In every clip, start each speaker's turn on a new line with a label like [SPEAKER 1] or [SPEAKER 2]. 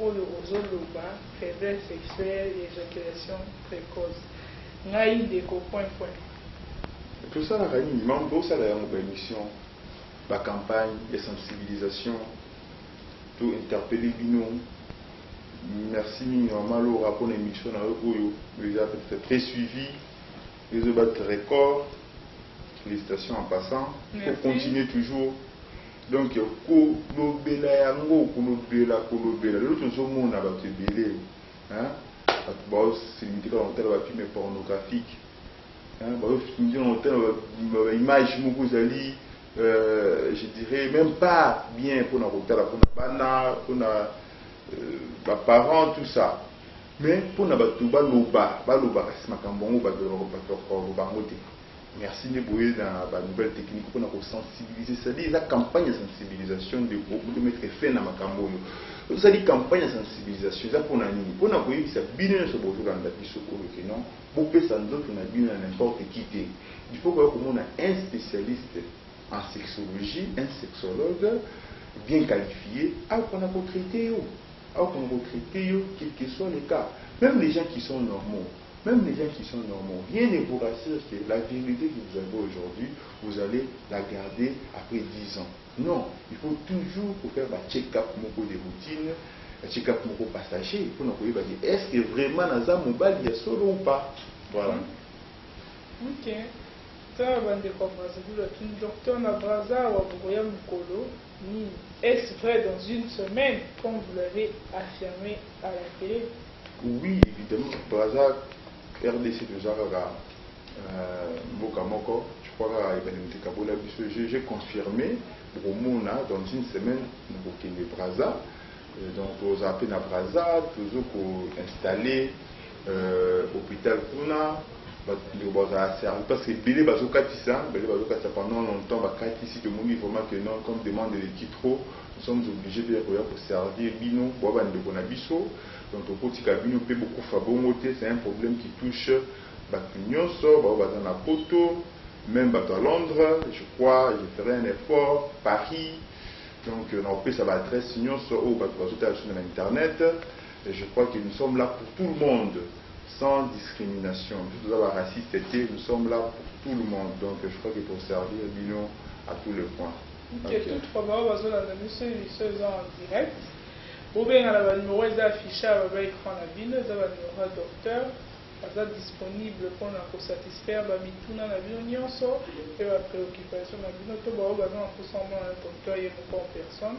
[SPEAKER 1] oyo ozoloba faiblesse sexuelle et éjaculation précoce ngai ndeko point.
[SPEAKER 2] Tout ça la réunion membre ça la émission la campagne de sensibilisation tout interpeller bino. Merci Malo rapport émission na oyo les a fait très suivi les ont battu record. Félicitations en passant. Il faut continuer toujours. Donc, kolobela yango, kolobela. L'autre chose, on a battu belé. C'est une film pornographique. Une image, je dirais, même pas bien pour nos parents, tout ça. Mais pour nos baloba, c'est ma cambongo, merci de vous dans la nouvelle technique pour nous sensibiliser. C'est-à-dire la campagne de sensibilisation de mettre fin à ma cambo. C'est-à-dire campagne de sensibilisation. C'est pour nous. Pour nous voyez que ça bien sur votre dans la vie que non. Pour que ça nous donne bien n'importe qui. Il faut qu'on ait un spécialiste en sexologie, un sexologue bien qualifié, à qu'on a traité, quel que soit les cas. Même les gens qui sont normaux. Rien ne vous rassure que la vérité que vous avez aujourd'hui, vous allez la garder après 10 ans. Non, il faut toujours faire un check-up de routine, un check-up passager, pour nous dire est-ce que vraiment dans un mobile il y a solo ou pas. Voilà.
[SPEAKER 1] Ok. Ça va dépendre. Docteur Nabraza ou Abouya Mukolo, est-ce vrai dans une semaine, comme vous l'avez affirmé à la télé?
[SPEAKER 2] Oui, évidemment, Braza. RDC de Zaraga, Mokamoko, je crois que j'ai confirmé pour Mouna dans une semaine pour qu'il y ait Braza. Donc, vous appelez à Braza, toujours pour installer l'hôpital Kuna, parce que Bélé Bazokatissa, pendant longtemps, ici, de mon niveau, que non, comme demande les titres, nous sommes obligés de servir Bino, Boabandekona Bisso. Donc, au petit cabinet, on peut beaucoup faire c'est un problème qui touche Batunyoso, dans la Poto, même à Londres, je crois, je ferai un effort, Paris. Donc, on peut ça va adresse Nyoso ou sur Internet. Et je crois que nous sommes là pour tout le monde, sans discrimination. Nous avons raciste, nous sommes là pour tout le monde. Donc, je crois qu'il faut servir Bino à tous les points.
[SPEAKER 1] Ok, toutefois, on va en direct. Ou bien la numéro est affiché à l'écran la ville, la numéro docteur, est disponible pour nous satisfaire la mituna la ville nyonso et la préoccupation la ville to ba bazana pour semblant un docteur et en personne.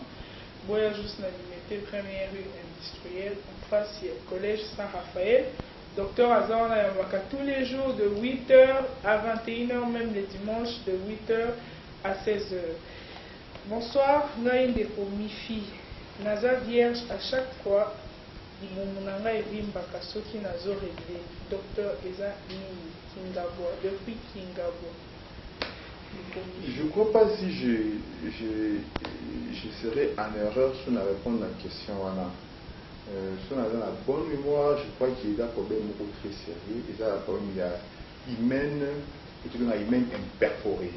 [SPEAKER 1] Boya juste la limité première rue industrielle en face du collège Saint-Raphaël. Docteur Azan a tous les jours de 8h à 21h, même les dimanches de 8h à 16h. Bonsoir, Naïm pour mi-fille. Naza vierge à chaque fois, Imunanga et Vimbaka, ceux qui nazo réglé. Docteur Eza Nini, Kingabo, depuis Kingabo.
[SPEAKER 2] Je ne crois pas si je serais en erreur sur la réponse à la question. Si on a la bonne mémoire, je crois qu'il y a un problème très sérieux. Il y a un problème, il y a hymen imperforé.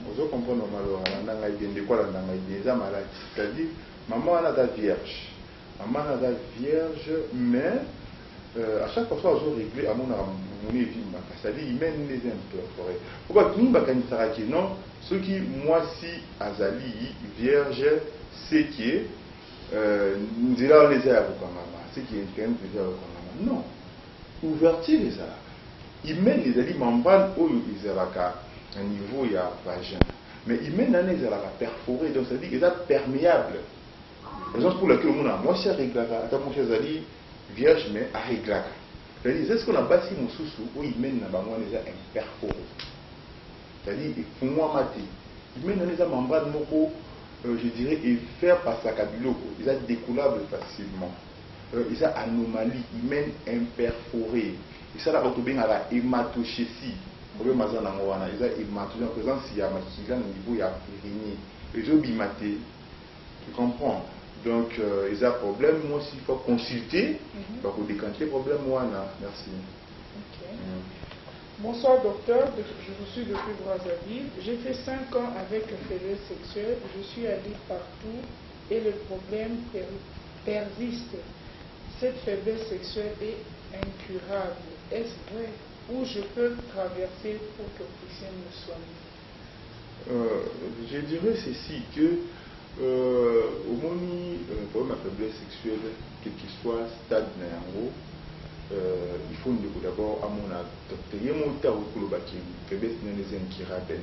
[SPEAKER 2] Vous comprenez normalement, il y a des maladies. C'est-à-dire, maman a la vierge. Mais à chaque fois, on a réglé à mon vie. C'est-à-dire, il mène les imperforés. Pourquoi non, ceux qui, moi, si Azali, vierge, c'est qui est, nous dirons les airs au Kanama. C'est qui est quand même les airs au Kanama. Non. Ouverture les airs. Il mène les alliés membranes où ils ont un niveau, il y a vagin. Mais il mène un les airs perforé. Donc, ça veut dire qu'ils sont perméables. Raison pour laquelle on a moi c'est réglage, mon cher Ali, vierge mais à réglage. C'est-à-dire, c'est ce qu'on a bâti mon sous-sous où il mène dans les imperforés. C'est-à-dire, pour moi, maté, il mène dans les membranes, je dirais, et faire passer à Kabilo, ils sont découlables facilement. Ils sont anomalies, ils mènent imperforés. Ils sont là, on a la hématochécie. Ils ont hématochécie, en présence, il y a un niveau, il y a périnée. Ils ont bimaté. Tu comprends? Donc, il y a un problème, moi aussi, il faut consulter pour décanter le problème. Moi, merci.
[SPEAKER 1] Okay. Bonsoir, docteur. Je vous suis depuis Brazzaville. J'ai fait 5 ans avec un faiblesse sexuelle. Je suis allé partout et le problème persiste. Cette faiblesse sexuelle est incurable. Est-ce vrai? Ou je peux traverser pour que vous puissiez me soigner?
[SPEAKER 2] Je dirais ceci que au moment pour ma faiblesse sexuelle, quel qu'il soit stade il faut d'abord à mon docteur. Il y a mon temps où le faiblesse incurable.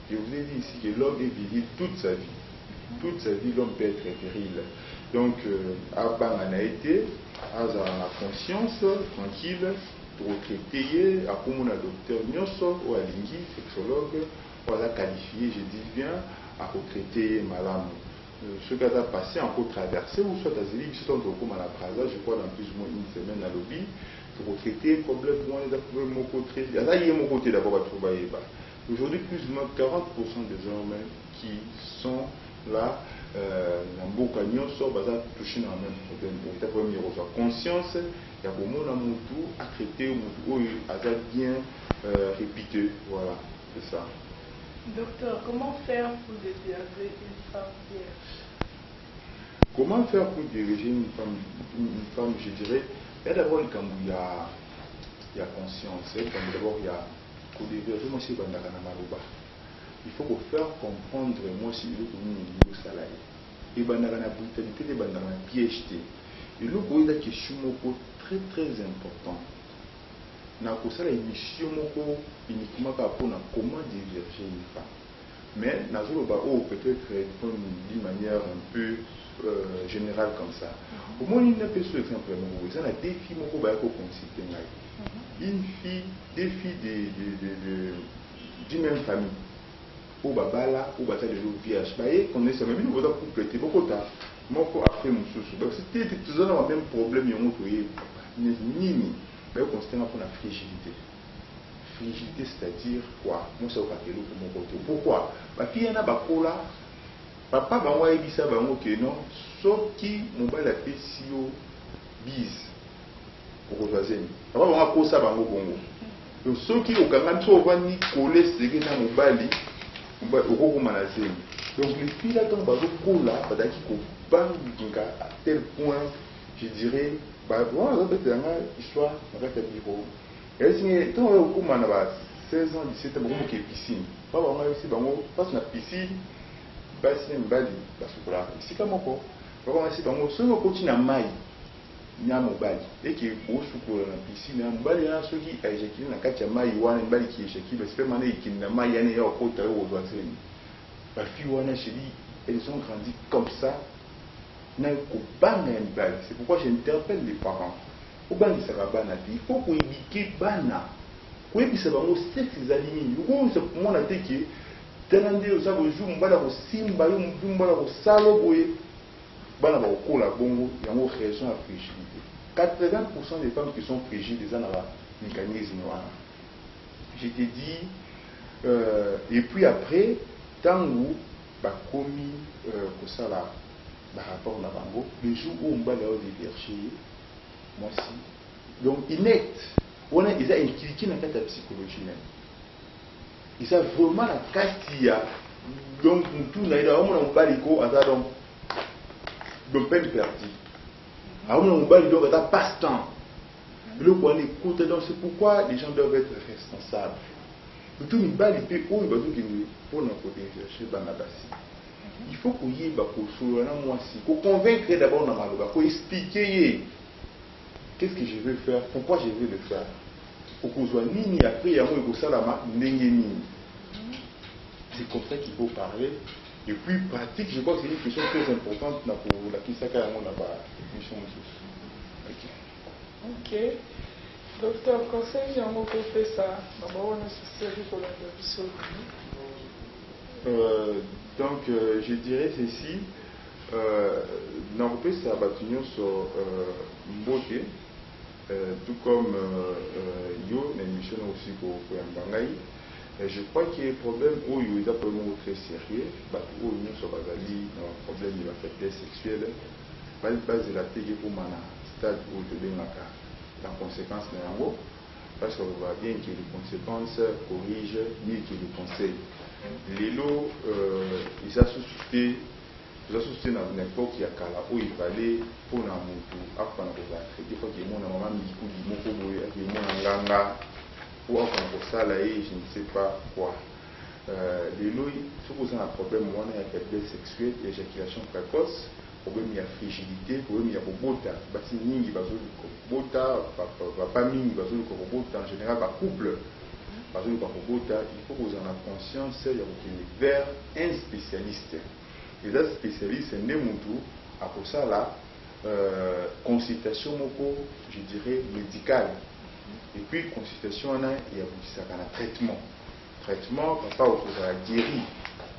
[SPEAKER 2] Je vous ai dit ici que l'homme est viril toute sa vie. Toute sa vie, l'homme peut être viril. Donc, à été, à la conscience tranquille, retraité, à comme un docteur, ou à lingi, sexologue, ou à la qualifié, je dis bien, à retraiter malade. Ce qui a passé, encore traversé, ou soit à Zélie, soit comme à la Braza, je crois dans plus ou moins une semaine à lobby, pour retraiter, problème, moi, les problèmes, mon côté, là, il y a mon côté d'abord à trouver. Aujourd'hui, plus ou moins 40% des hommes qui sont là, dans beaucoup de cas, sont touchés dans le même problème. Donc, la première chose, conscience, il y a beaucoup de monde à traiter, à bien répéter. Voilà, c'est ça.
[SPEAKER 1] Docteur, comment faire pour diriger une femme vierge?
[SPEAKER 2] Comment faire pour diriger une femme, je dirais, il y a d'abord quand il y a conscience, quand d'abord il y a il faut faire comprendre moi si le niveau salarié et la brutalité de la piège et le gros est question très très important na ko sala émission moko uniquement par rapport à comment diriger une femme mais na zo ba peut-être d'une manière un peu générale comme ça au moins il n'a pas ce exemple ça la défi moko ba ko consulter une fille, des filles d'une même famille, au babala, au bataille de l'eau vierge, on est ça même, nous avons complété beaucoup de temps. Moi, après mon sous. Donc, c'était toujours le même problème, il y a un autre, ni, mais on constate pour la fragilité. Fragilité, c'est-à-dire quoi? Moi, ça va pas pour mon côté. Pourquoi? Ma fille, elle a pas là. Papa, bah, moi, il dit ça, bah, ok, non. Sauf qui, mon bal a fait si au bise. Pour choisir. Papa, on a posé ça, bah, bongo. Donc, ceux qui ont quand même souvent collé ce qui est dans mon bali, donc les filles là, quand on va là, à tel point, je dirais, bah, bon, c'est une histoire, on va faire bureau. Et si quand on a 16 ans, 17 ans, on a une piscine. On a aussi, on passe la piscine, bah, c'est une bali, parce que là, ici, comme on peut, on a aussi, on continue à maille. Nya mobali eke bosuko na piscine na mobali na soki ajekile na kati ya mai wana mobali ki ejekile c'est pas mané ki na mai yana ya okota yo ozwateni ba fi wana chérie elles ont grandi comme ça na ko bana ya mobali c'est pourquoi j'interpelle les parents au bani ça va bana il faut ko éduquer bana ko ebisa bango sexe aligné yo c'est pour moi na teke tanande oza ko jour mbala ko simba yo mbala ko salo boye bana ba okola bongo yango raison à fragilité 80% des femmes qui sont fragiles ils ont un mécanisme noir je te dis et puis après tant où ba komi ko sala ba rapport na bango le jour où on va là diverger moi si donc inerte on a ils a inculqué dans la psychologie même ils a vraiment la katia donc tout na ida on va liko azadon donc peine perdue. Alors on va lui donner un passe-temps. Le point écoute donc c'est pourquoi les gens doivent être responsables. Tout le monde il peut où il va dire pour notre côté chercher banabasi. Il faut qu'on y ait pour moi si qu'on convaincre d'abord dans ma pour expliquer qu'est-ce que je veux faire, pourquoi je veux le faire. Pour qu'on soit ni après il y a moi ça la n'engeni. C'est comme ça qu'il faut parler. Et puis pratique, je crois que c'est une question très importante pour la Kisaka et la mission.
[SPEAKER 1] Ok. Docteur, conseil, j'ai un mot pour faire ça. D'abord, on a suscité pour l'intervention.
[SPEAKER 2] Donc, je dirais ceci. N'empêche ça va tenir sur Mbote, tout comme Yo, l'émission aussi pour Mbangaï. Je crois qu'il y a un problème où il y a un problème très sérieux, où il y a un problème de la faiblesse sexuelle, pas de base de la télé pour un stade où il y a la conséquence de l'ango, parce qu'on voit bien que les conséquences corrigent, ni que les conseils. Les lots, ils ont suscité toza susu na époque ya kala oyo ebale mpona motu akokana kozala traité foki emona mama mikuli moko boye akemona nganga po akokana kosala ye je ne sais pas quoi. Lelo soki oza na problème wana ya faiblesse sexuelle, éjaculation précoce, problème ya frigidité, problème ya kobota, basi mingi bazoluka kobota, papa mingi bazoluka kobota, en général couple bazoluka kobota, il faut kozala na conscience ya kokende vers un spécialiste. Et là spécialiste nde mutu akosala consultation moko, je dirais médicale, et puis consultation wana yabutisaka na traitement. Traitement, papa okozala guéri.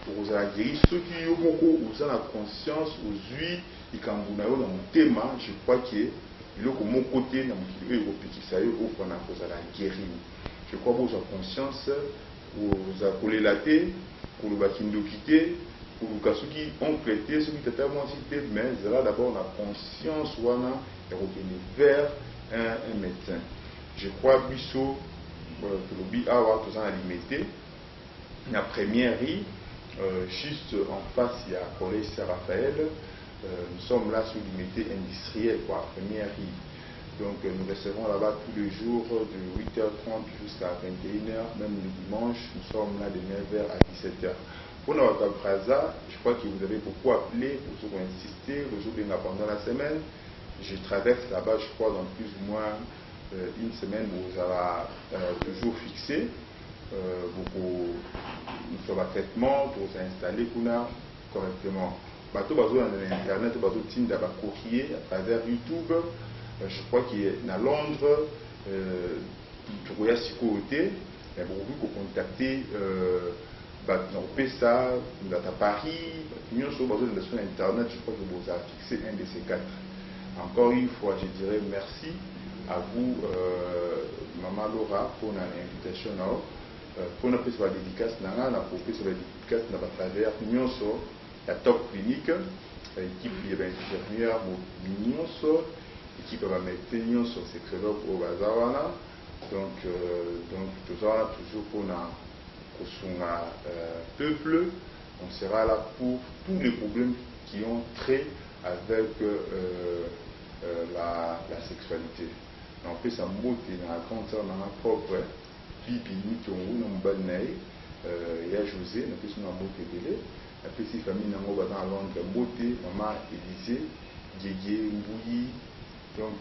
[SPEAKER 2] Okozala guéri. Ceux qui ont beaucoup, oza la conscience, ozui, ikambuna yo na motema, je crois que il est comme mon côté, na mokili yo ekopekisa yo okona kozala guéri. Je crois que oza conscience, oza kolela te, koloba kindoki te, koluka soki oncle te, soki tata mwasi te, mais ezala d'abord la conscience wana ekokende vers un médecin. Je crois biso Tolobi awa toza na limité na première rue, juste en face il y a collège Saint-Raphaël. Nous sommes là sous limité industrielle quoi, première rue. Donc nous resterons là-bas tous les jours de 8h30 jusqu'à 21h, même le dimanche nous sommes là de 9h à 17h. Pour notre Braza, je crois que vous avez beaucoup appelé pour insister, aujourd'hui pendant la semaine. Je traverse là-bas, je crois, dans plus ou moins une semaine où vous avez toujours fixé beaucoup sur le traitement pour vous installer correctement. Bateau bateau dans l'internet, bateau tinda ba courrier à travers YouTube. Je crois qu'il est à Londres, tu vois sécurité, mais vous pouvez contacter dans PESA, à Paris, nous sommes sur l'internet. Je crois que vous avez fixé un de ces quatre. Encore une fois, je dirais merci à vous, Maman Laura, pour l'invitation. Pour nous faire la dédicace, nous avons fait la dédicace à travers Nyonso, la top clinique, l'équipe infirmière, Nyonso, l'équipe de Nyonso, sexologue au Bazawana. Donc, tout ça, toujours pour le peuple, on sera là pour tous les problèmes qui ont trait avec la sexualité. On fait ça beauté dans la grande sœur dans ma propre Bibi Nitongo dans Mbanaï, il y a José, on fait son beauté délai, on fait ses familles dans Londres, beauté, maman Élysée, Guégué, Mbouyi, donc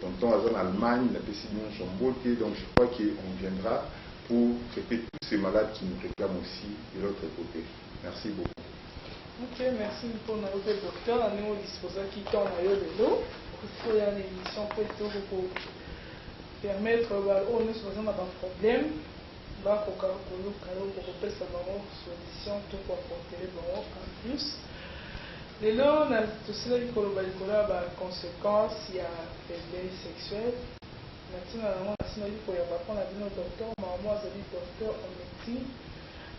[SPEAKER 2] tonton Azan Allemagne, on fait son beauté, donc je crois qu'on viendra pour traiter tous ces malades qui nous réclament aussi de l'autre côté. Merci beaucoup.
[SPEAKER 1] Ok, merci pour notre docteur. On est disposé qui tombe à l'eau. Il faut y avoir une émission pour permettre aux nous sommes dans un problème. Là, pour faire une solution tout pour apporter en plus. Les lots, on a tout cela qui a conséquences, il y a faiblesse sexuelle. Maintenant, on a dit pour apprendre à dire au docteur, moi, je dis docteur en médecine,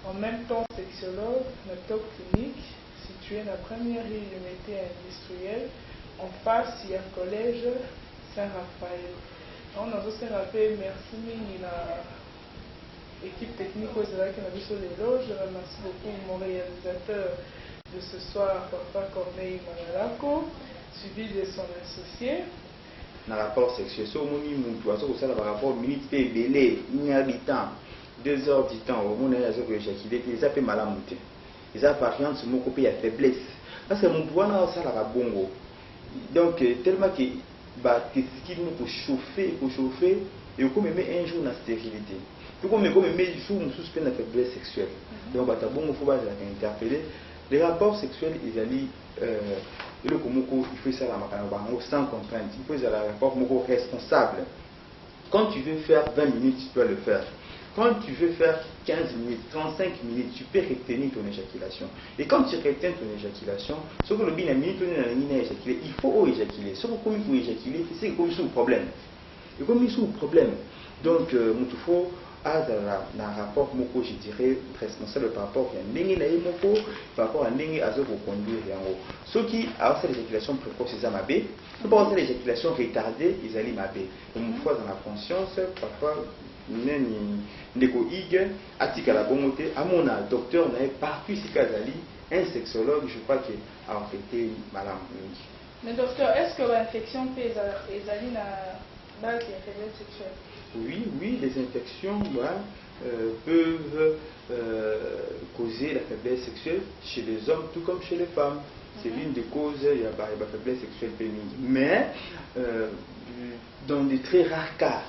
[SPEAKER 1] en même temps sexologue, notre clinique. Situé dans la première rue de métier industriel, en face il y a le collège Saint-Raphaël. On a aussi rappelé merci à l'équipe technique qui a vu sur les loges. Je remercie beaucoup mon réalisateur de ce soir, Papa Corneille Manalako, suivi de son associé.
[SPEAKER 3] Dans le rapport sexuel, si on a un rapport minute belé, une heure du temps, 2 heures du temps, on a éjaculé, ils appellent malamuté. Les apparences sont beaucoup de faiblesse. Parce que mon pouvoir n'a pas la bongo. Donc, tellement que ce qui nous chauffer, et comme même un jour dans la stérilité. Puis comme même un jour nous suspend la faiblesse sexuelle. Donc, il faut interpeller. Les rapports sexuels, il faut ça sans contrainte. Il faut un rapport responsable. Quand tu veux faire 20 minutes, tu dois le faire. Quand tu veux faire 15 minutes, 35 minutes, tu peux retenir ton éjaculation. Et quand tu retiens ton éjaculation, ce que le bien minute, il faut éjaculer. Ce que il faut éjaculer, c'est comme ça le problème. Et comme il y a un problème, donc il faut avoir un rapport, je dirais, responsable par rapport à par rapport à conduire. Ceux qui ont l'éjaculation précoce, ils ont mabé. Ceux qui ont l'éjaculation retardée, ils ont mabé. Donc une fois dans la conscience, parfois, ndeko ig atika la bongote amona docteur na partout sikazali un sexologue, je crois qu'il a affecté madame.
[SPEAKER 1] Mais docteur, est-ce que l'infection peut être na base de la faiblesse sexuelle?
[SPEAKER 3] Oui, les infections peuvent causer la faiblesse sexuelle chez les hommes tout comme chez les femmes. C'est l'une des causes, il y a la faiblesse sexuelle pénible. Mais dans des très rares cas,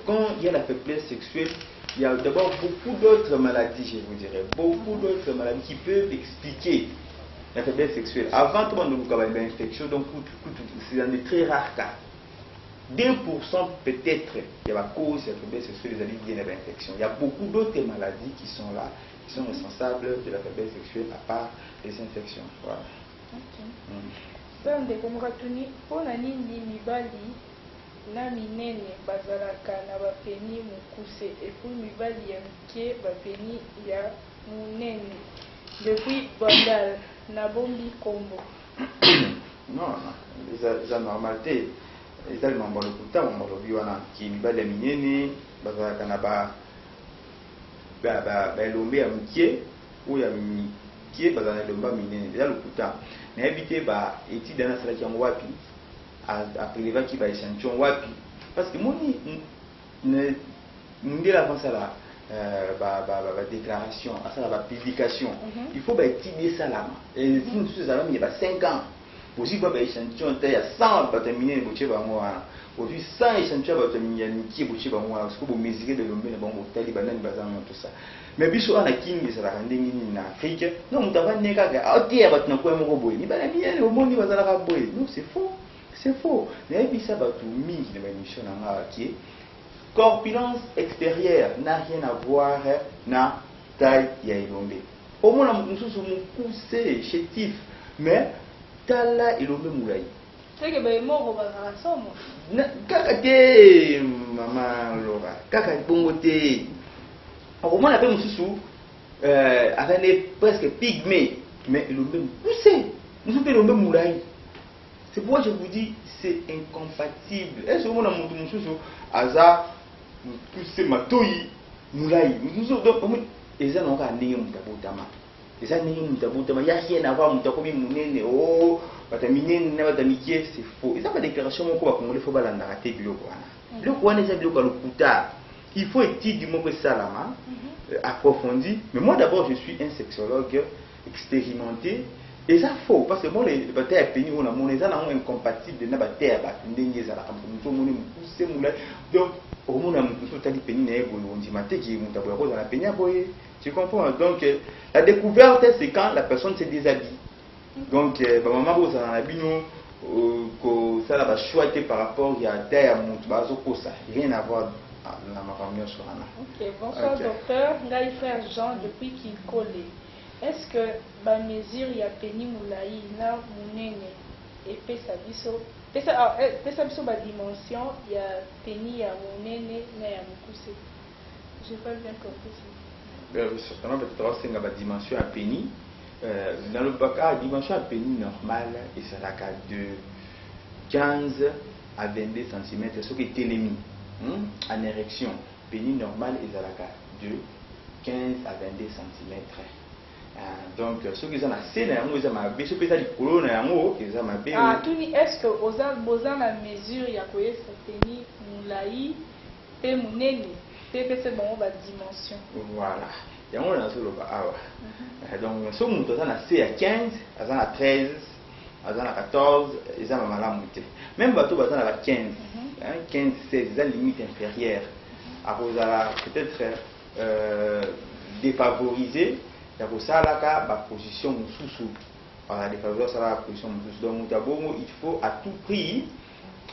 [SPEAKER 3] quand il y a la faiblesse sexuelle, il y a d'abord beaucoup d'autres maladies, je vous dirais, beaucoup d'autres maladies qui peuvent expliquer la faiblesse sexuelle. Avant tout le monde a une infection, donc c'est dans des très rares cas. 2% peut-être, il y a la cause de la faiblesse sexuelle des alliés de l'infection. Il y a beaucoup d'autres maladies qui sont là, qui sont responsables de la faiblesse sexuelle à part les infections. Voilà.
[SPEAKER 1] Donc, comme ratuni, pour la nini mibali, na minene bazalaka na bapeni mukuse et pour mibali ya mike bapeni ya munene. Depuis bandal na bombi kombo.
[SPEAKER 3] Non, c'est normalité. Les Allemands ont le coup de temps, qui est le minene, l'homme est amitié, ou il y a qui est le minene, déjà le coup de temps. Mais éviter études dans la salle qui est en wapi, après les vagues qui va échantillon wapi. Parce que moi, nous avons ça là, déclaration, la publication, il faut étudier ça là. Et si nous sommes il y a 5 ans. Aussi, il y a échantillon, il y a 100 terminer aujourd'hui 100 échantillons qui parce que vous mesurez de l'homme, tout ça. Mais puis, on a qui est en Afrique, non, on a un gars, non, c'est faux. C'est faux. Mais puis, ça va tout mis qui est corpulence extérieure n'a rien à voir na taille yaïlombe. Au moins, nous sommes poussés, chétifs, mais tala ilombe moulay.
[SPEAKER 1] C'est que ben mort va dans la somme.
[SPEAKER 3] Kakate, maman Laura, kakate bongote. Au moins, après, nous sommes avec presque pygmée, mais ilombe poussé. Nous sommes ilombe moulay. C'est pourquoi je vous dis, c'est incompatible. Est-ce que vous avez mon souci hasard poussé ma toyi moulay. Nous sommes et ça n'ont pas né mutaboutama. Et ça n'est mutaboutama. Il y a rien à voir mutakomi mounene. Oh, batamine n'a pas d'amitié, c'est faux. Et ça pas déclaration mon quoi comme il faut pas la rater bio quoi. Le quoi n'est pas bio quoi le puta. Il faut étudier mon que ça là, approfondi. Mais moi d'abord je suis un sexologue expérimenté. Et ça faux parce que moi les batailles pénis on a mon les gens incompatibles de na bataille ba ndenge za la comme mon pousser moulay. Donc au moins on a dit pénis na ebo on dit maté qui mon tabou rose na pénis boy. Tu comprends? Donc la découverte c'est quand la personne se déshabille. Donc maman vous ça na bino que ça va choisir par rapport à taille à mon bazo ça rien à voir dans ma famille sur là.
[SPEAKER 1] OK, bonsoir docteur, ngai frère Jean depuis qu'il colle. Est-ce que la mesure y a péni moulaï na munene et pesa biso ba dimension y a péni ya munene na ya mukuse? J'ai pas bien compris ça.
[SPEAKER 3] Certainement peut-être c'est la dimension à péni. Dans le cas dimension à péni normale et ça la cas de 15 à 22 cm ce qui est télémie en érection. Péni normale et ça la cas de 15 à 22 cm. Donc, ceux qui ont assez, ils ont assez, ceux qui ont assez, ils ont assez.
[SPEAKER 1] Ah, est-ce que vous avez la mesure, il y a quoi ça péni moulaï, et mounene, et c'est bon, la dimension.
[SPEAKER 3] Voilà. Il y a un dans ce cas. Donc, ceux qui ont assez à 15, ils ont à 13, ils ont à 14, ils ont à monter. Même bateau, ils ont à 15, 15, 16, ils ont limite inférieure. Alors, vous allez peut-être défavoriser. Donc ça là la position sous voilà les faveurs ça la position sous donc il faut à tout prix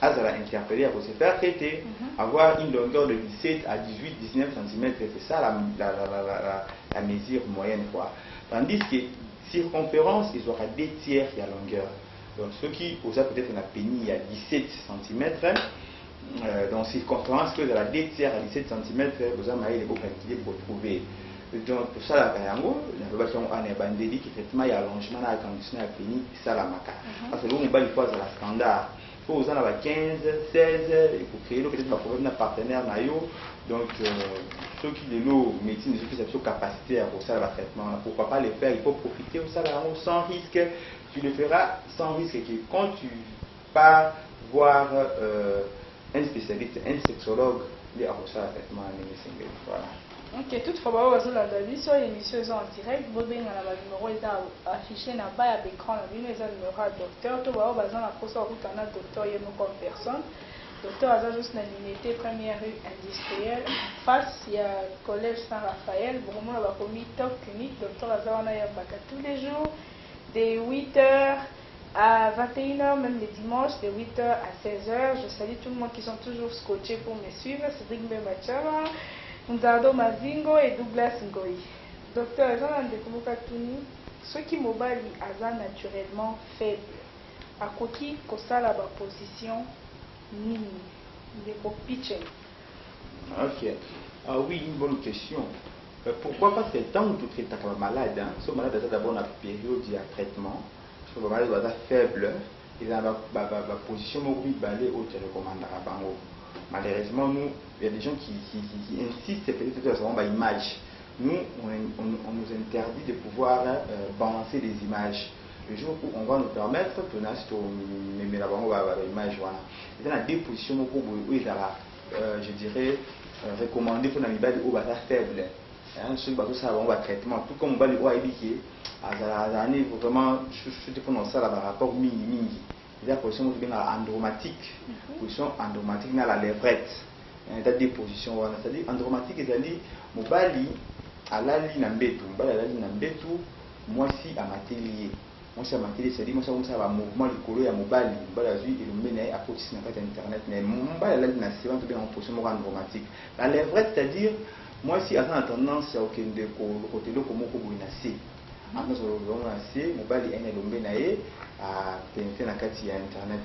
[SPEAKER 3] à la interpeller pour se faire traiter avoir une longueur de 17 à 18 19 cm c'est ça la mesure moyenne quoi tandis que circonférence ils aura 2 tiers de la longueur donc ceux qui osent peut-être la pénis il y a 17 cm donc circonférence que de la 2 tiers à 17 cm vous avez les beaux calculer pour trouver. Donc pour ça la kayango la version en bandeli qui traitement il y a allongement à condition à pénis ça la maka parce que le on va il faut la standard faut aux ans 15, 16, il faut créer peut-être un problème d'un partenaire. Donc, ceux qui de l'eau médecine, ceux qui ont capacité à faire le traitement, pourquoi pas les faire? Il faut profiter au salaire sans risque. Tu le feras sans risque. Et quand tu pars voir un spécialiste, un sexologue, il y a un traitement. Voilà.
[SPEAKER 1] Ok, toutefois, vous avez vu sur l'émission en direct, vous avez numéro affiché dans le bas de l'écran, vous avez un numéro à docteur, vous avez un docteur comme personne. Docteur a juste une unité première rue industrielle. En face, il y a le collège Saint-Raphaël. Vraiment, on a commis top clinique. Docteur Azar, on a tous les jours, de 8h à 21h, même les dimanches, de 8h à 16h. Je salue tout le monde qui sont toujours scotchés pour me suivre. Cédric Mbemachara, Nzado Mazingo et Douglas Ngoyi. Docteur Azar, on a découvert ceux qui mobile Azar naturellement faible. À côté, qu'on a la position.
[SPEAKER 3] Ok. Ah oui, une bonne question. Pourquoi? Parce que tant que tu es malade, si tu es malade, d'abord une période de traitement, si tu es malade, tu es faible, et dans la position où tu te recommanderas. Malheureusement, nous, il y a des gens qui insistent peut-être sur l'image. Nous, on nous interdit de pouvoir balancer des images. Le jour où on va nous permettre de faire l'image, il y a des positions où il y a, je dirais, recommandé pour les balles où il faible. Ceux qui ont un traitement, tout comme on va le voir, il vraiment, je pense ça par rapport mini. Il y a des positions où il y a andromatique, position andromatique dans la lèvrette. Il y a des positions, c'est-à-dire andromatique, c'est-à-dire, mon bali à la ligne en bétou, moi si à ma télé. Moi, ça m'a dit, c'est-à-dire, moi, ça va mouvement du collo, il y a mon bal, et le mène à côté de internet. Mais mon bal, là, c'est en position andromatique. La lèvrette, c'est-à-dire, moi, si à tendance, au côté de comment on a assez. Après, on a assez, mon bal, il y a un mène à pénétrer dans internet.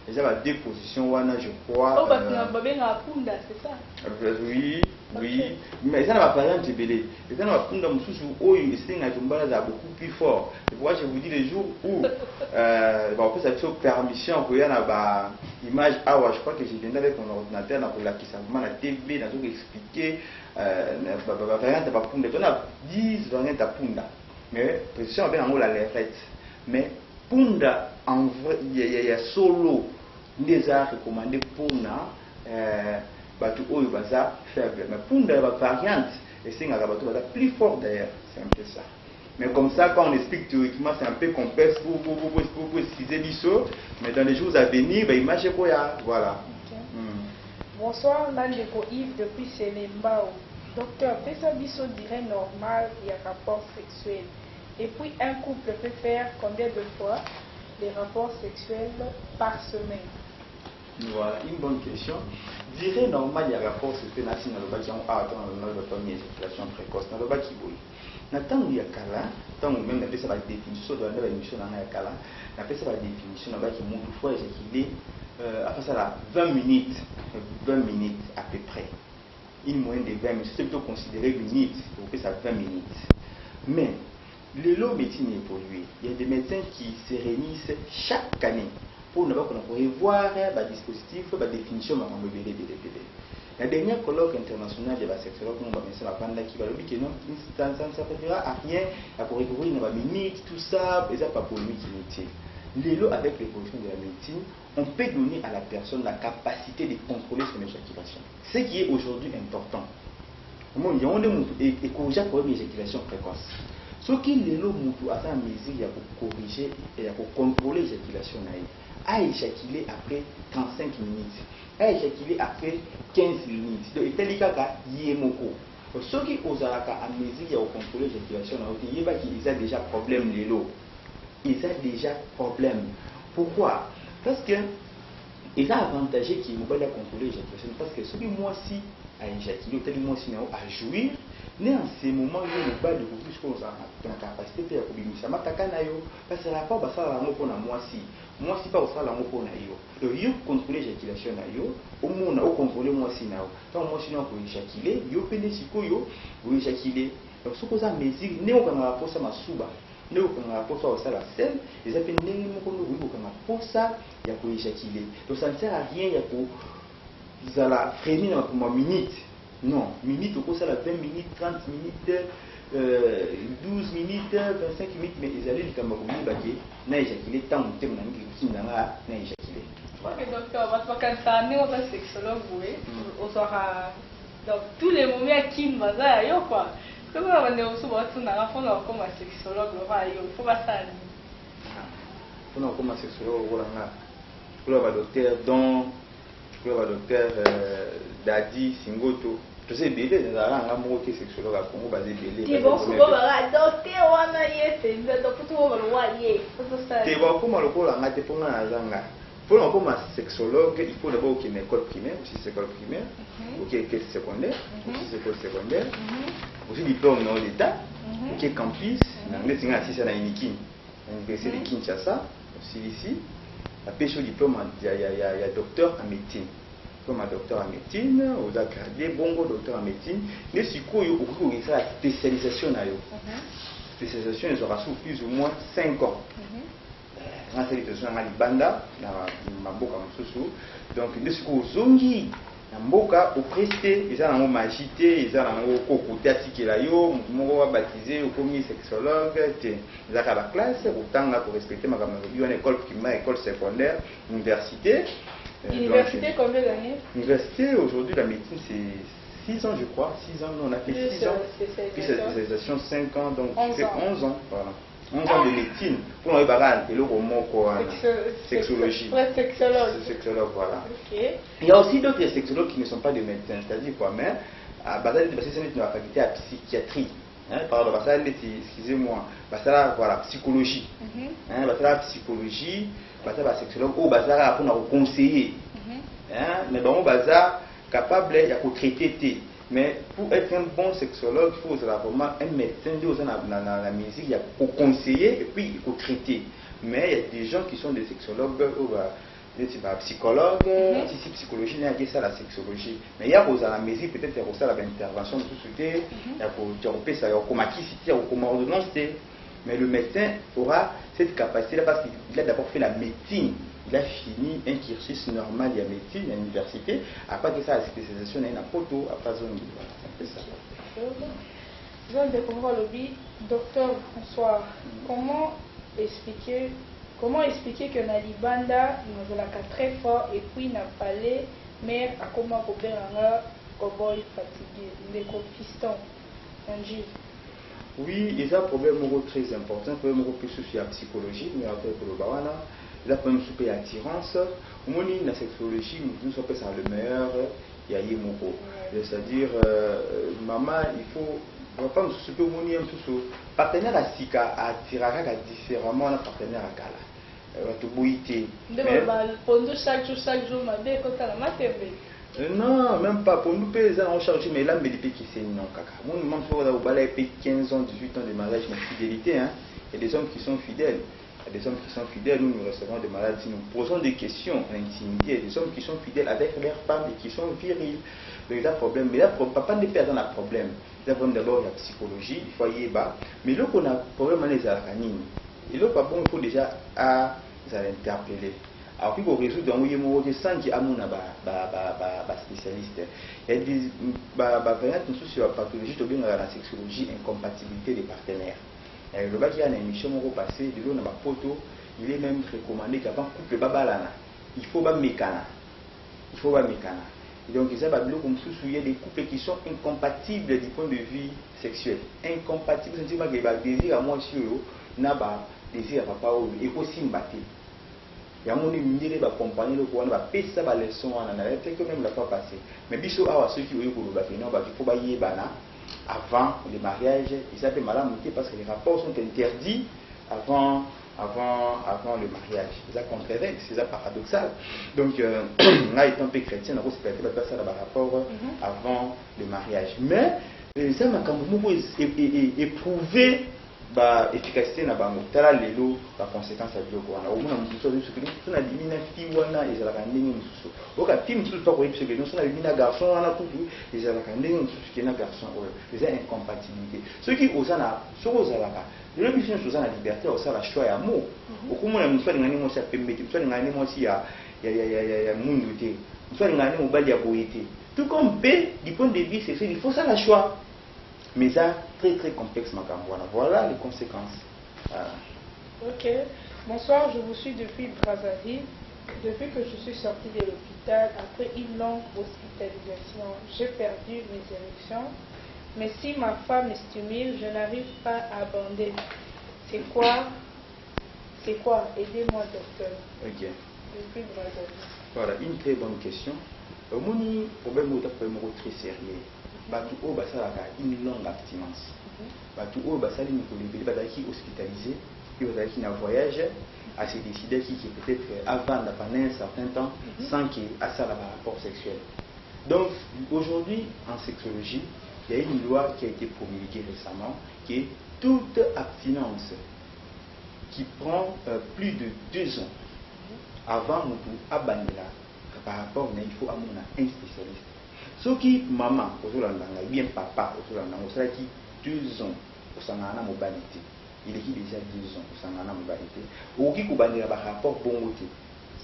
[SPEAKER 3] Déjà, la déposition, je crois.
[SPEAKER 1] Oh, parce qu'on a bien à Punda, c'est ça?
[SPEAKER 3] Oui. Oui, mais ça n'a pas rien de belé. Et ça n'a pas de beaucoup plus fort. Et moi, je vous dis les jours où après ça fait permission pour y avoir une image. Ah ouais, je crois que j'ai venu avec mon ordinateur pour la qui s'appelle la TV, dans tout expliquer. Variante pas Punda. On a 10 variantes à Punda. Mais précision bien en haut la lèvrette. Mais Punda, en vrai, il y a solo des arts recommandés Punda. Bateau oyo baza faible, mais pour une variante, et c'est un bateau plus fort d'ailleurs, c'est un peu ça. Mais comme ça, quand on explique théoriquement, c'est un peu complexe pour excuser l'issue, mais dans les jours à venir, ben, imagine quoi, voilà.
[SPEAKER 1] Okay. Bonsoir, Nandeko Yves depuis Sénembao. Docteur, Pesa Bisso dirait normal, il y a rapport sexuel. Et puis, un couple peut faire combien de fois des rapports sexuels par semaine?
[SPEAKER 3] Voilà, une bonne question. Je dirais normal, il y a rapport sexuel dans le bas qui ont dans une éjaculation précoce, dans le bas qui bouille. Dans le temps où il y a Kala, tant ou même la définition de la émission dans la Kala, la définition dans le bas qui monte toutefois éjaculé, après ça, 20 minutes à peu près. Une moyenne de 20 minutes, c'est plutôt considéré minutes, pour que ça 20 minutes. Mais, le lot médecine évolue. Il y a des médecins qui se réunissent chaque année pour revoir le dispositif, la définition de la la dernière colloque international de la sexologue, qui va dire que non, ça ne servira à rien, à recouvrir une minute, tout ça, et ça pas polémique inutile. L'élo avec l'évolution de la médecine, on peut donner à la personne la capacité de contrôler son éjaculation. Ce qui est aujourd'hui important. Il y a un corriger pour l'éjaculation précoce. Ce qui l'élo a sa mesure pour corriger et pour contrôler l'éjaculation a éjaculé après 35 minutes, a éjaculé après 15 minutes. Donc, il y a yémoko. Ceux qui osent à mesure pour contrôler l'éjaculation, il y a déjà problème l'élo. Ils ont déjà problème. Pourquoi? Parce que ils ont avantagé qui est mobile à contrôler l'éjaculation. Parce que celui moi ci a éjaculé, tel moi ci a jouir. Mais en ce moment, il y a une balle de beaucoup de choses dans la capacité de communiquer. Parce que rapport à ça, moi si pas au salaire pour naïo. Donc, il contrôler l'éjaculation naïo. Au moins, on contrôler moi si naïo. Quand moi si naïo pour éjaculer, il peut éjaculer. Donc, ce que ça mesure, néo quand on rapport ça ma souba. ne okanga posa osala scène eza pe ndenge moko nde okanga posa ya koéjaculer. Donc ça ne sert à rien ya kozala frémir na ma minute. Non, minute okosala 20 minutes, 30 minutes, 12 minutes, 25 minutes, mais ils allaient likambo koyebake na éjaculer tant motema na ngi kosindanga na éjaculer.
[SPEAKER 1] Ok, docteur, parce que on va sexologue, on sera dans tous les moments à qui on va y quoi. Comment on va aussi voir tout dans fond comme un sexologue, il faut pas ça.
[SPEAKER 3] Pour nous comme un sexologue, voilà, pour le docteur Don, pour le docteur Dadi Singoto. Je sais bien, les gens qui sont sexologues à Congo basé belé.
[SPEAKER 1] Tu vas souvent voir docteur wana yete, donc tout le monde va y.
[SPEAKER 3] Tu vas comment le col en a pour un azanga. Pour un comme sexologue, il faut d'abord qu'il y ait une école primaire, aussi c'est école primaire, ou qu'il y ait une école secondaire, aussi c'est école secondaire, aussi diplôme non d'état, ou qu'il y ait campus, l'anglais c'est assis à la Inikin, l'université de Kinshasa, aussi ici. Après ce diplôme, il y a docteur en médecine. Comme un docteur en médecine, ou a gradé, bongo docteur en médecine, mais si quoi il y a la spécialisation, spécialisation, ils aura sous plus ou moins 5 ans. Donc, de ce qu'on zongi, Mboka au presté, ils ont magité, ils ont cocoté à Tikelayo, Moro baptisé, au commis sexologue, ils ont la classe, autant pour respecter ma camarade, une école primaire, école secondaire, université.
[SPEAKER 1] Université, combien d'années?
[SPEAKER 3] Université, aujourd'hui, la médecine, c'est 6 ans, je crois. 6 ans, on a fait 6 ans. Puis cette spécialisation, 5 ans, donc c'est 11 ans. Voilà. 11 ans de médecine pour nous et le roman sexologie. Sexologue, voilà.
[SPEAKER 1] Okay.
[SPEAKER 3] Il y a aussi d'autres sexologues qui ne sont pas des médecins, c'est-à-dire quoi, mais à Basel, c'est la faculté à psychiatrie. Pardon, excusez-moi, voilà, psychologie. La psychologie, la sexologue, ou Basel pour conseiller. Mais bon, Basel capable de traiter. Mais pour être un bon sexologue, il faut vraiment un médecin dans la musique, il faut conseiller et puis il faut traiter. Mais il y a des gens qui sont des sexologues, des psychologues, si psychologie, il y a ça la sexologie. Mais il y a la musique, peut-être il y a ça l'intervention de société, il y a comme ordonnance. Mais le médecin aura cette capacité-là parce qu'il a d'abord fait la médecine. Il a fini un cursus normal de médecine à l'université. Après que ça, la spécialisation est une photo, après ça, c'est un peu ça.
[SPEAKER 1] Jean de Congo Lobby, docteur François, comment expliquer que Nalibanda nous a très fort et puis n'a pas les mère à comment Robert Cowboy fatigué, les fiston, Angie.
[SPEAKER 3] Oui, il y a un problème très important, un problème plus sur la psychologie, mais après pour le bawana. Il y a un problème sur l'attirance. Au moins, dans la sexologie, nous sommes le meilleur, il y a Yemoko. C'est-à-dire, maman, il faut. On va se souper un peu sur. Partenaire à Sika, à Tirara, différemment, un partenaire à Kala. Tu bouillé.
[SPEAKER 1] Pendant chaque jour, ma belle, quand elle m'a fait.
[SPEAKER 3] Non, même pas. Pour nous, les gens ont chargé, mais là, mais les pays qui c'est non, caca. Moi, nous, on fait 15 ans, 18 ans de mariage, mais fidélité, hein. Il y a des hommes qui sont fidèles. Il y a des hommes qui sont fidèles, nous recevons des malades, si nous posons des questions en intimité, il y a des hommes qui sont fidèles avec leurs femmes et qui sont virils. Donc il y a un problème, mais là, papa ne peut pas avoir un problème. Il y a d'abord la psychologie, il faut y aller, mais là, on a un problème avec les araignées. Et là, bon, il faut déjà interpeller. Alors, puis, pour résoudre, on y a sans qu'il y ait un spécialiste. Il y a des variantes sur la pathologie, la sexologie, incompatibilité des partenaires. Le bac qui a une émission passée, de l'eau dans ma photo, il est même recommandé qu'avant couple babalana, il faut pas mécana. Il faut pas mécana. Et donc, il y a des couples qui sont incompatibles du point de vue sexuel. Incompatibles, c'est-à-dire que le désir à moi sur eux, n'a pas désir à papa ou et aussi mbaté. Il y a un moment où il va accompagner le courant, il va payer sa leçon, on en a peut-être même la fois passée. Mais biso à ceux qui ont eu pour le bac, il faut pas y aller. Avant le mariage, ils s'appellent malade parce que les rapports sont interdits avant le mariage. C'est ça contraire, c'est ça paradoxal. Donc, là, étant un peu chrétien, on va faire ça dans le rapport avant le mariage. Mais, ça m'a quand même éprouvé ba efficacité na bango tala lelo ba conséquence ya biloko wana omona mususu azo soki so na limina fi wana ezalaka ndenge mususu oka fi mususu to koyebi soki so na limina garçon wana kutu ezalaka ndenge mususu ke na garçon oyo eza incompatibilité soki ozana soko ozalaka lelo biso nyonso oza na liberté osala choix ya mo okomona mosu alingani mwasi ya pembe te mosu alingani mwasi ya mundu te mosu alingani mobali ya boye te tout comme B du point de vue sexuel il faut ça la choix. Mais ça, très complexe, Makambouana. Voilà les conséquences.
[SPEAKER 1] Ok. Bonsoir, je vous suis depuis Brazzaville. Depuis que je suis sortie de l'hôpital, après une longue hospitalisation, j'ai perdu mes érections. Mais si ma femme me stimule, je n'arrive pas à bander. C'est quoi? Aidez-moi, docteur.
[SPEAKER 3] Ok.
[SPEAKER 1] Depuis Brazzaville.
[SPEAKER 3] Voilà, une très bonne question. Mon problème est très sérieux. Batu o basalaka une longue abstinence. Batu o basali mikolebele bazalaki hospitalisé, puis bazalaki na voyage, à se décider qui peut-être avant pendant un certain temps sans qu'il ait ça le rapport sexuel. Donc aujourd'hui en sexologie, il y a une loi qui a été promulguée récemment qui est toute abstinence qui prend plus de 2 ans avant Moutou Abanila par rapport il faut amener un spécialiste. Ce qui maman, bien papa, qui 2 ans au Sangana mobilité. Il est déjà 2 ans au Sangana mobilité. Ou qui a un rapport bon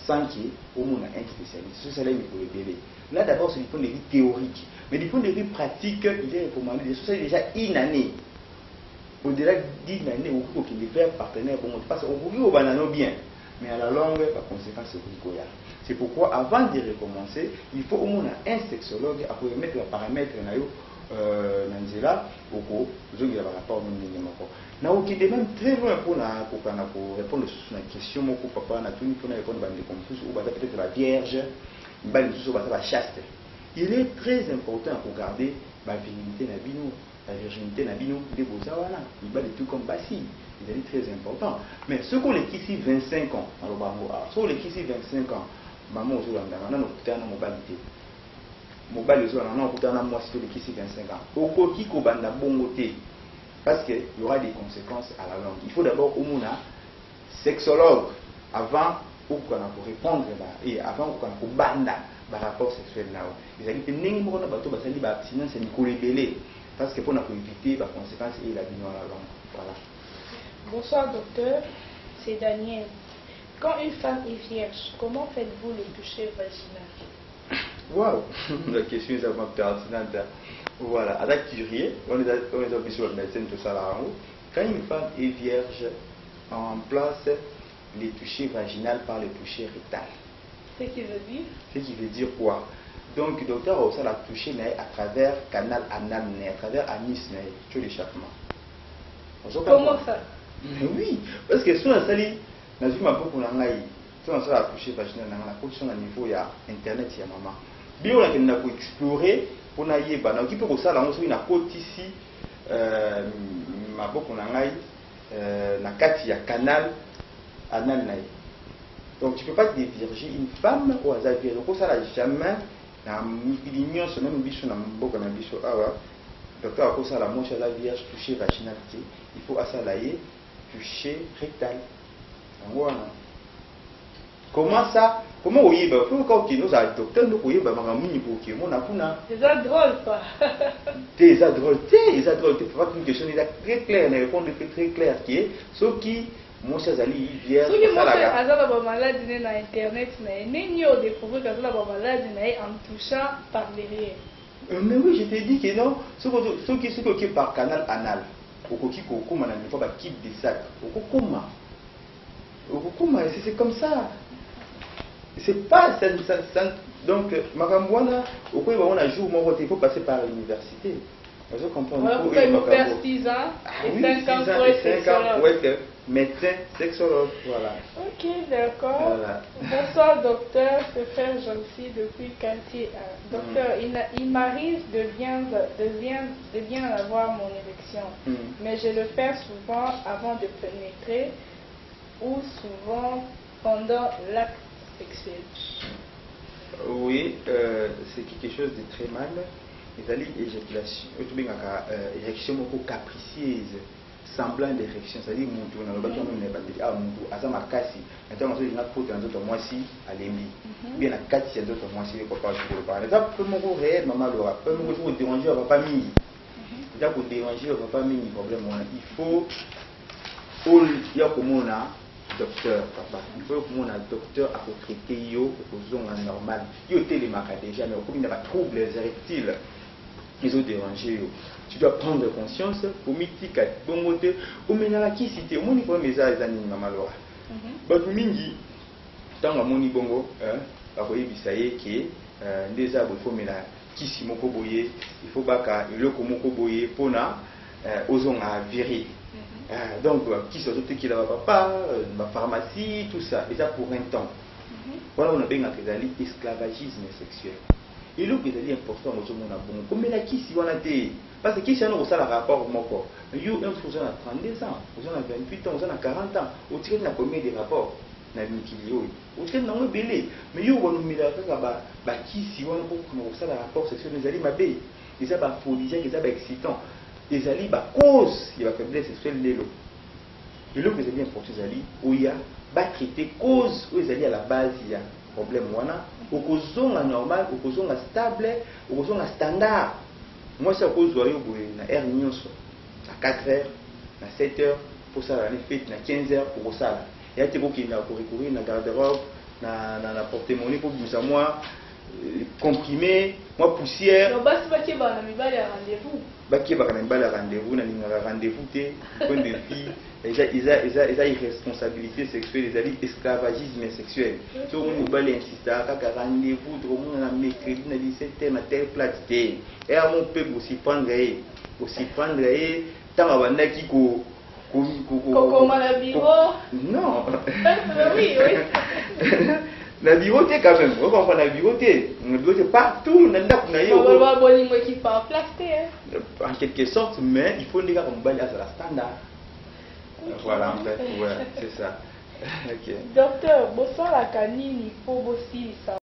[SPEAKER 3] sans qu'il y ait un spécialiste. Ce serait le bébé. Là d'abord c'est du point de vue théorique. Mais du point de vue pratique, il est recommandé. C'est déjà une année. Au-delà d'une année, où il y a un partenaire bon. Parce qu'on peut bien. Mais à la longue, la conséquence c'est que c'est pourquoi avant de recommencer, il faut au moins un sexologue à remettre les paramètres Nanzela au par rapport au na qui est même très loin pour répondre sur la question mon papa na tout pour répondre à des confusions ou peut-être la vierge la chaste. Il est très important à regarder la virilité na bino, la virginité na bino de bozawana, il va de tout comme bassi. Il est très important. Mais ce qu'on est ici 25 ans, alors ce qu'on est ici 25 ans, maman aux on a une mobilité. Mobile aux on a moi si tu ici 25 ans. Au coquille qu'on banda bongoté. Parce qu'il y aura des conséquences à la longue. Il faut d'abord au monde sexologue avant ou qu'on a pour répondre et avant qu'on a pour banda par rapport sexuel là. Ils ont dit n'importe quoi bateau basali ba abstinence c'est Nicolas Belé parce que pour éviter les conséquences et la vie à la longue. Voilà.
[SPEAKER 1] Bonsoir docteur, c'est Daniel. Quand une femme est vierge, comment faites-vous le toucher vaginal?
[SPEAKER 3] Waouh, la question est vraiment pertinente. Voilà, à la curieux, on est obligé sur le médecin, tout ça là en haut. Quand une femme est vierge, on place les touchés vaginales par le toucher rectal.
[SPEAKER 1] Ce qui veut dire?
[SPEAKER 3] Ce qui veut dire quoi? Donc, le docteur a aussi la touché à travers le canal anal, à travers l'anus, sur l'échappement.
[SPEAKER 1] Comment ça?
[SPEAKER 3] Oui, parce que si on a sali, on a vu ma beaucoup d'angaï, si on a touché vaginal, on a position à niveau il y a internet, il y a maman. Bien on a explorer, on a y est, qui peut aussi la on a côté ici, ma beaucoup d'angaï, na kati ya canal anal naï. Donc tu peux pas dévierger une femme au hasard vierge. Donc ça n'a jamais, na l'union sur même bichon na beaucoup na bichon awa. Docteur a ça la manche à la vierge toucher vaginalité. Il faut à ça l'ailler toucher rectal. Comment ça? Comment vous y va? Faut que nous a docteur nous voyez bah magamini pour que mon apuna.
[SPEAKER 1] C'est ça drôle quoi.
[SPEAKER 3] Des drôle, c'est pas une question très claire, une réponse très claire qui est ce qui mon cher Ali vierge.
[SPEAKER 1] Ce qui montre à ça la maladie na internet n'est au découvrir que la maladie en touchant par derrière.
[SPEAKER 3] Mais oui, je t'ai dit que non, ce qui est par canal anal. Okokoma na niveau ba kit des sacs. Okokoma, c'est comme ça. C'est pas ça, donc Makambouana, on a jour il faut passer par l'université. Je comprends.
[SPEAKER 1] Voilà pourquoi il faut faire 6 ans et 5 ans pour être sexologue.
[SPEAKER 3] Médecin, sexologue, voilà.
[SPEAKER 1] Ok, d'accord.
[SPEAKER 3] Voilà.
[SPEAKER 1] Bonsoir docteur, c'est frère Jancy depuis quartier 1. Docteur, il m'arrive de bien avoir mon érection, mais je le perds souvent avant de pénétrer ou souvent pendant l'acte sexuel.
[SPEAKER 3] Oui, c'est quelque chose de très mal. Ils allaient éjaculation, érection beaucoup capricieuse, semblant d'érection, c'est-à-dire mon dans le bâtiment même n'est pas dit ah mon asa makasi maintenant on a pour dans d'autres mois si à l'embi bien la 4 il y a d'autres mois si les copains pour le parler ça peut mon réel maman Laura peut mon faut déranger on va pas mis déjà pour déranger on va pas mis problème il faut il y a comme on a docteur papa il faut que mon docteur a traité yo aux zones normales yo télémarque déjà mais comme il y a troubles érectiles ils ont dérangé. Tu dois prendre conscience pour mitiquer bon côté au ménala qui cité mon niveau mes amis maman Laura bato mingi tanga moni bongo ba ko yibisaye ke ndeza bo faut mena kisi moko boye il faut baka iloko moko boye pona ozonga virer donc qui se doute qu'il va papa ma pharmacie tout ça et ça pour un temps voilà on a bien appelé esclavagisme sexuel. Et l'autre qui est important dans ce monde, comme la qui si on a été, parce que qui si on a un rapport moko, you on a 32 ans, on a 28 ans, on a 40 ans, au titre de la combien de rapports, na mikilio, au titre d'un belé, mais you on nous met là bah qui si on a un rapport sexuel, les alliés mabé, les abats aphrodisiaques, les abats excitants, les alliés bah cause il va faiblesse sexuelle l'élo. Et l'autre qui est important, les alliés où il y a bah traiter cause où les alliés à la base il y a problème wana okozonga normal okozonga stable okozonga standard moi ça kozwa yo boye na heure nyonso à 4 heures na 7 heures pour ça la fête na 15 heures pour ça et ate ko kina ko recourir na garde-robe na porte-monnaie pour busa moi comprimé moi poussière
[SPEAKER 1] no basi bakie ba na mibale ya rendez-vous
[SPEAKER 3] bakie ba na mibale ya rendez-vous na ninga rendez-vous te point de fille ils irresponsabilité sexuelle, ils ont esclavagisme sexuel. Tout le monde va insister à rendez-vous, tout le monde a mercredi, à 17h, à telle place. Et à mon peuple aussi prendre, tant à Wanda qui
[SPEAKER 1] Coco la bureau.
[SPEAKER 3] Non.
[SPEAKER 1] Oui.
[SPEAKER 3] La bureau, quand même. On va la bureau, partout. On
[SPEAKER 1] va voir une équipe par place.
[SPEAKER 3] En quelque sorte, mais il faut les gars comme à la standard. Voilà, en fait, ouais, c'est ça. Okay.
[SPEAKER 1] Docteur, bonsoir la canine, il faut aussi ça.